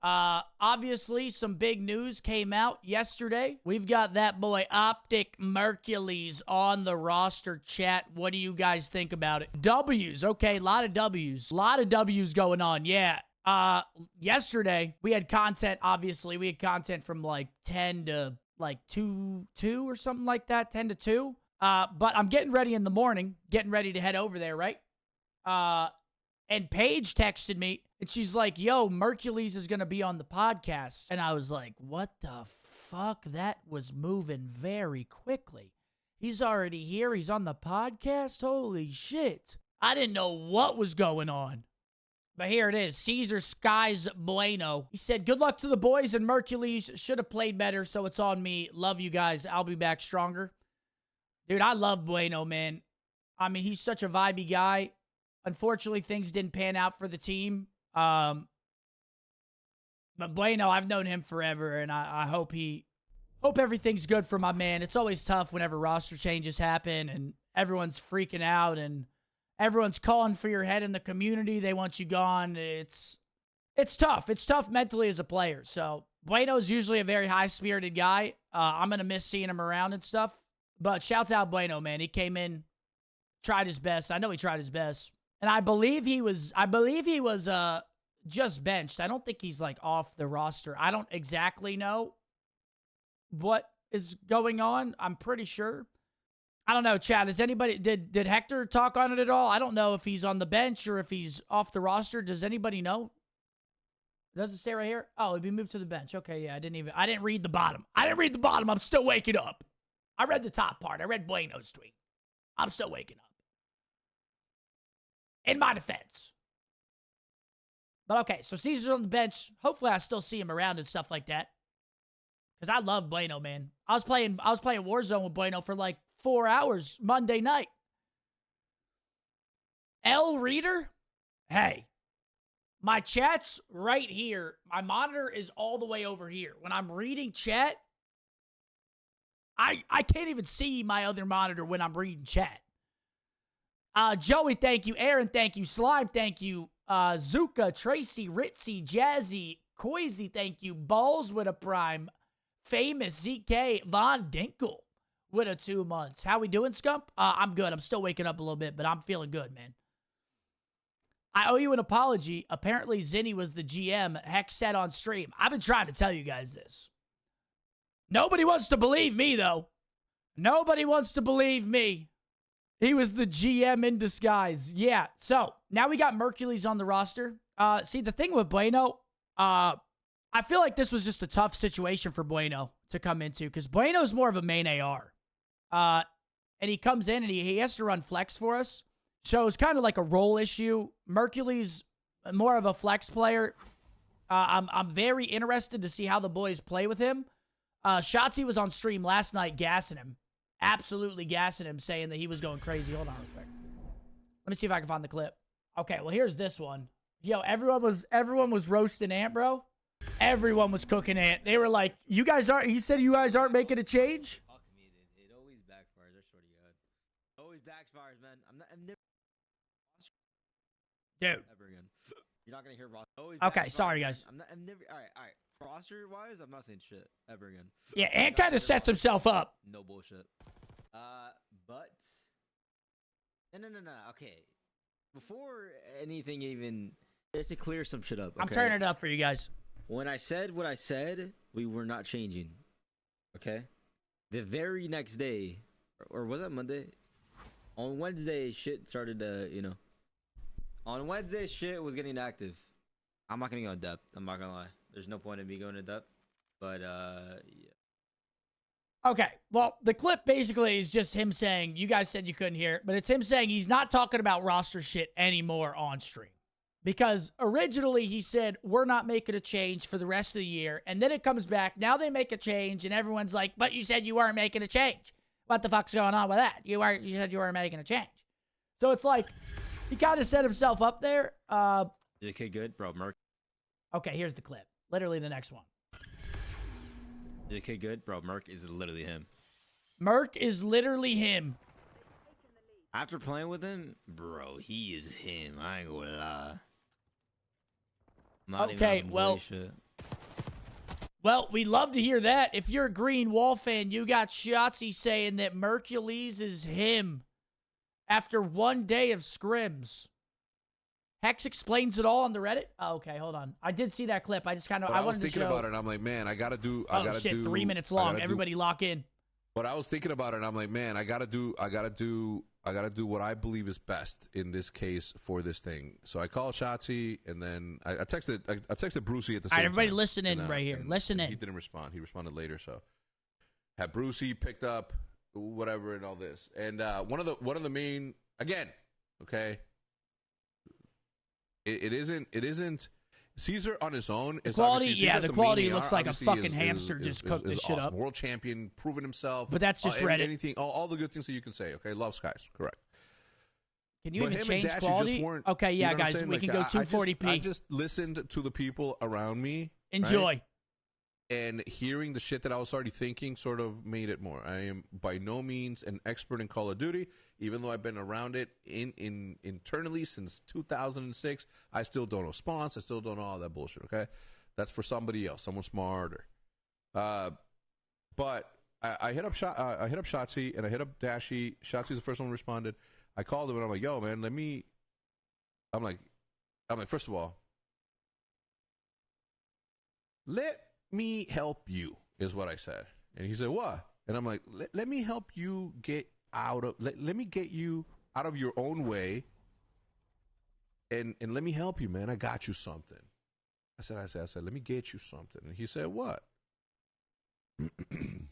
Obviously, some big news came out yesterday. We've got that boy OpTic Mercules on the roster, chat. What do you guys think about it? W's, okay, a lot of W's. A lot of W's going on, yeah. Yesterday, we had content, obviously. We had content from, like, 10 to, like, 2 or something like that, 10 to 2. But I'm getting ready in the morning, getting ready to head over there, right? And Paige texted me, and she's like, yo, Mercules is going to be on the podcast. And I was like, what the fuck? That was moving very quickly. He's already here. He's on the podcast? Holy shit. I didn't know what was going on. But here it is. Caesar Skies Bueno. He said, good luck to the boys, and Mercules should have played better, so it's on me. Love you guys. I'll be back stronger. Dude, I love Bueno, man. I mean, he's such a vibey guy. Unfortunately, things didn't pan out for the team. But Bueno, I've known him forever, and I hope everything's good for my man. It's always tough whenever roster changes happen, and everyone's freaking out, and everyone's calling for your head in the community. They want you gone. It's tough. It's tough mentally as a player. So Bueno's usually a very high-spirited guy. I'm going to miss seeing him around and stuff. But shouts out Bueno, man. He came in, tried his best. I know he tried his best. And I believe he was just benched. I don't think he's like off the roster. I don't exactly know what is going on. I'm pretty sure. I don't know, Chad. Did Hector talk on it at all? I don't know if he's on the bench or if he's off the roster. Does anybody know? Does it say right here? Oh, he'd be moved to the bench. Okay, yeah, I didn't read the bottom. I'm still waking up. I read the top part. I read Bueno's tweet. I'm still waking up. In my defense. But okay, so Caesar's on the bench. Hopefully I still see him around and stuff like that. Because I love Bueno, man. I was playing Warzone with Bueno for like 4 hours Monday night. L Reader? Hey. My chat's right here. My monitor is all the way over here. When I'm reading chat, I can't even see my other monitor when I'm reading chat. Joey, thank you. Aaron, thank you. Slime, thank you. Zuka, Tracy, Ritzy, Jazzy, Koizy, thank you. Balls with a prime. Famous, ZK, Von Dinkle with a 2 months. How we doing, Scump? I'm good. I'm still waking up a little bit, but I'm feeling good, man. I owe you an apology. Apparently, Zinni was the GM. Heck said on stream. I've been trying to tell you guys this. Nobody wants to believe me, though. Nobody wants to believe me. He was the GM in disguise. Yeah, so now we got Mercules on the roster. See, the thing with Bueno, I feel like this was just a tough situation for Bueno to come into because Bueno's more of a main AR. And he comes in and he has to run flex for us. So it's kind of like a role issue. Mercules, more of a flex player. I'm very interested to see how the boys play with him. Shotzi was on stream last night gassing him. Absolutely gassing him, saying that he was going crazy. Hold on real quick. Let me see if I can find the clip. Okay, well, here's this one. Yo, everyone was roasting Ant, bro. Everyone was cooking Ant. They were like, you guys aren't, he said you guys aren't making a change? Fuck me, it always backfires. I swear to God. Always backfires, man. I'm never... Dude. Ever again. You're not going to hear Ross. Okay, sorry, guys. I'm never... All right. Roster-wise, I'm not saying shit ever again. Yeah, Ant kind of sets himself up. No bullshit. But... No. Okay. Before anything even... Just to clear some shit up, okay? I'm turning it up for you guys. When I said what I said, we were not changing. Okay? The very next day, or was that Monday? On Wednesday, shit started to, you know... On Wednesday, shit was getting active. I'm not gonna go in depth. I'm not gonna lie. There's no point in me going in depth. But, yeah. Okay, well, the clip basically is just him saying, you guys said you couldn't hear it, but it's him saying he's not talking about roster shit anymore on stream. Because originally he said, we're not making a change for the rest of the year. And then it comes back. Now they make a change, and everyone's like, but you said you weren't making a change. What the fuck's going on with that? You said you weren't making a change. So it's like, he kind of set himself up there. Is the kid good? Bro, Merc. Okay, here's the clip. Literally the next one. Is the kid good? Bro, Merc is literally him. Merc is literally him. After playing with him, bro, he is him. I ain't gonna lie. Okay, well, Well, we'd love to hear that. If you're a Green Wall fan, you got Shotzi saying that Mercules is him after 1 day of scrims. Hex explains it all on the Reddit. Oh, okay, hold on. I did see that clip. I just kind of I wanted was to thinking show. about it, and I'm like, man, I gotta do. Shit, 3 minutes long. Everybody lock in. But I was thinking about it, and I'm like, man, I gotta do what I believe is best in this case for this thing. So I called Shotzi, and then I texted Brucey at the same time. Everybody listen in right here. Listen in. He didn't respond. He responded later. So had Brucey picked up whatever and all this, and one of the main, again, okay. It isn't Caesar on his own. The quality, the quality looks like a fucking hamster just cooked this shit awesome. up. World champion, proven himself. But that's just Reddit. Anything, all the good things that you can say. Okay, love skies, correct. Can you even change quality? Okay, yeah, guys, we can go 240p. I just listened to the people around me. Enjoy. Right? And hearing the shit that I was already thinking sort of made it more. I am by no means an expert in Call of Duty, even though I've been around it internally since 2006. I still don't know spawns. I still don't know all that bullshit. Okay, that's for somebody else, someone smarter. But I hit up Shotzi and I hit up Dashy. Shotzi's the first one who responded. I called him and I'm like, yo, man, I'm like, first of all, let me help you, is what I said. And he said, what? And I'm like, let me help you get out of, let me get you out of your own way. And let me help you, man. I got you something. I said, let me get you something. And he said, what? And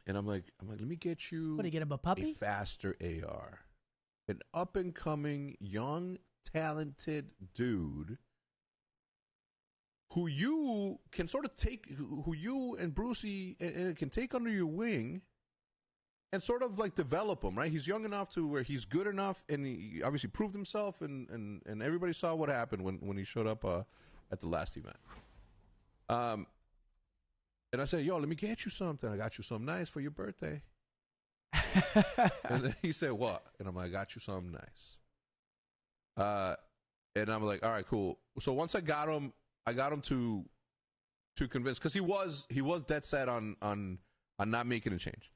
I'm like, let me get you, What, do you get him a puppy? a faster AR. An up and coming, young, talented dude who you can sort of take, who you and Brucey can take under your wing and sort of like develop him, right? He's young enough to where he's good enough, and he obviously proved himself, and everybody saw what happened when he showed up at the last event. And I said, yo, let me get you something. I got you something nice for your birthday. And then he said, what? And I'm like, I got you something nice. And I'm like, all right, cool. So once I got him to convince, because he was dead set on not making a change,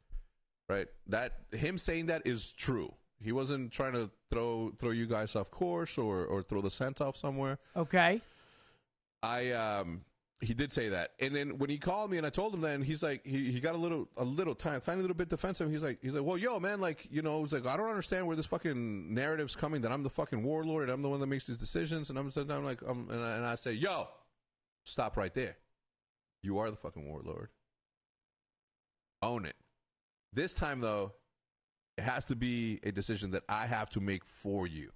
right? That him saying that is true. He wasn't trying to throw you guys off course or throw the scent off somewhere. Okay. He did say that, and then when he called me and I told him that, and he's like, he got a tiny little bit defensive. He's like, well, yo, man, like, you know, he's like, I don't understand where this fucking narrative's coming that I'm the fucking warlord and I'm the one that makes these decisions, and I'm like, and I say, yo, stop right there. You are the fucking warlord. Own it. This time though, it has to be a decision that I have to make for you.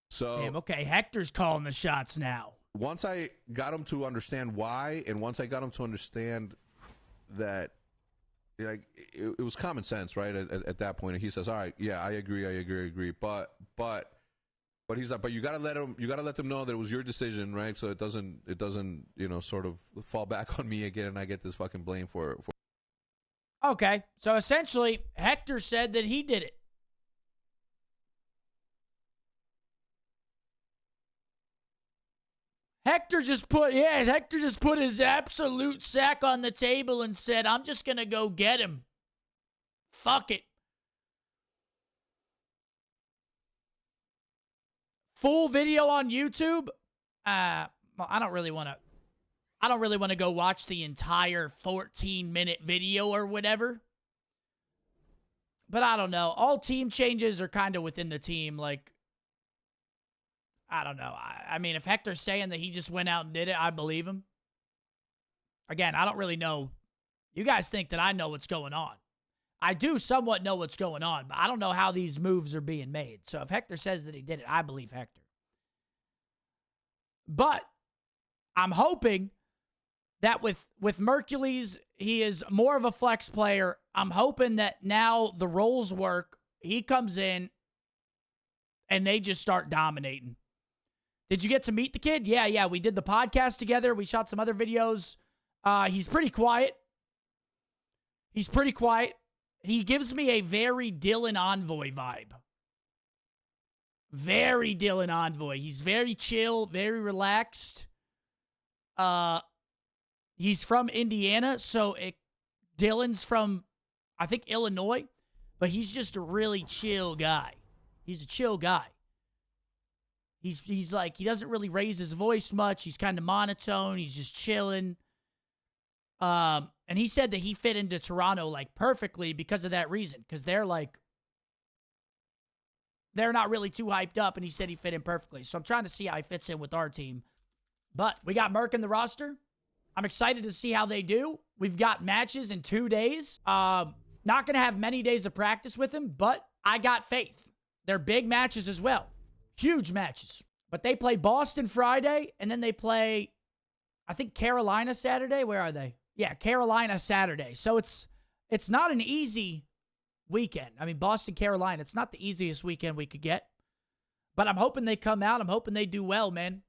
So, Damn, okay, Hector's calling the shots now. Once I got him to understand why, and once I got him to understand that, like, it was common sense, right? At that point, and he says, "All right, yeah, I agree, but he's like, but you gotta let them know that it was your decision, right? So it doesn't, you know, sort of fall back on me again, and I get this fucking blame for." Okay, so essentially, Hector said that he did it. Hector just put his absolute sack on the table and said, I'm just going to go get him. Fuck it. Full video on YouTube? I don't really want to go watch the entire 14-minute video or whatever. But I don't know. All team changes are kind of within the team, like, I don't know. I mean, if Hector's saying that he just went out and did it, I believe him. Again, I don't really know. You guys think that I know what's going on. I do somewhat know what's going on, but I don't know how these moves are being made. So if Hector says that he did it, I believe Hector. But I'm hoping that with Mercules, he is more of a flex player. I'm hoping that now the roles work. He comes in, and they just start dominating. Did you get to meet the kid? Yeah. We did the podcast together. We shot some other videos. He's pretty quiet. He gives me a very Dylan Envoy vibe. Very Dylan Envoy. He's very chill, very relaxed. He's from Indiana, so Dylan's from, I think, Illinois, but he's just a really chill guy. He's a chill guy. He's like, he doesn't really raise his voice much. He's kind of monotone. He's just chilling. And he said that he fit into Toronto like perfectly because of that reason, because they're not really too hyped up, and he said he fit in perfectly. So I'm trying to see how he fits in with our team. But we got Merc in the roster. I'm excited to see how they do. We've got matches in 2 days. Not going to have many days of practice with him, but I got faith. They're big matches as well. Huge matches. But they play Boston Friday, and then they play, I think, Carolina Saturday. Where are they? Yeah, Carolina Saturday. So it's not an easy weekend. I mean, Boston, Carolina, it's not the easiest weekend we could get. But I'm hoping they come out. I'm hoping they do well, man.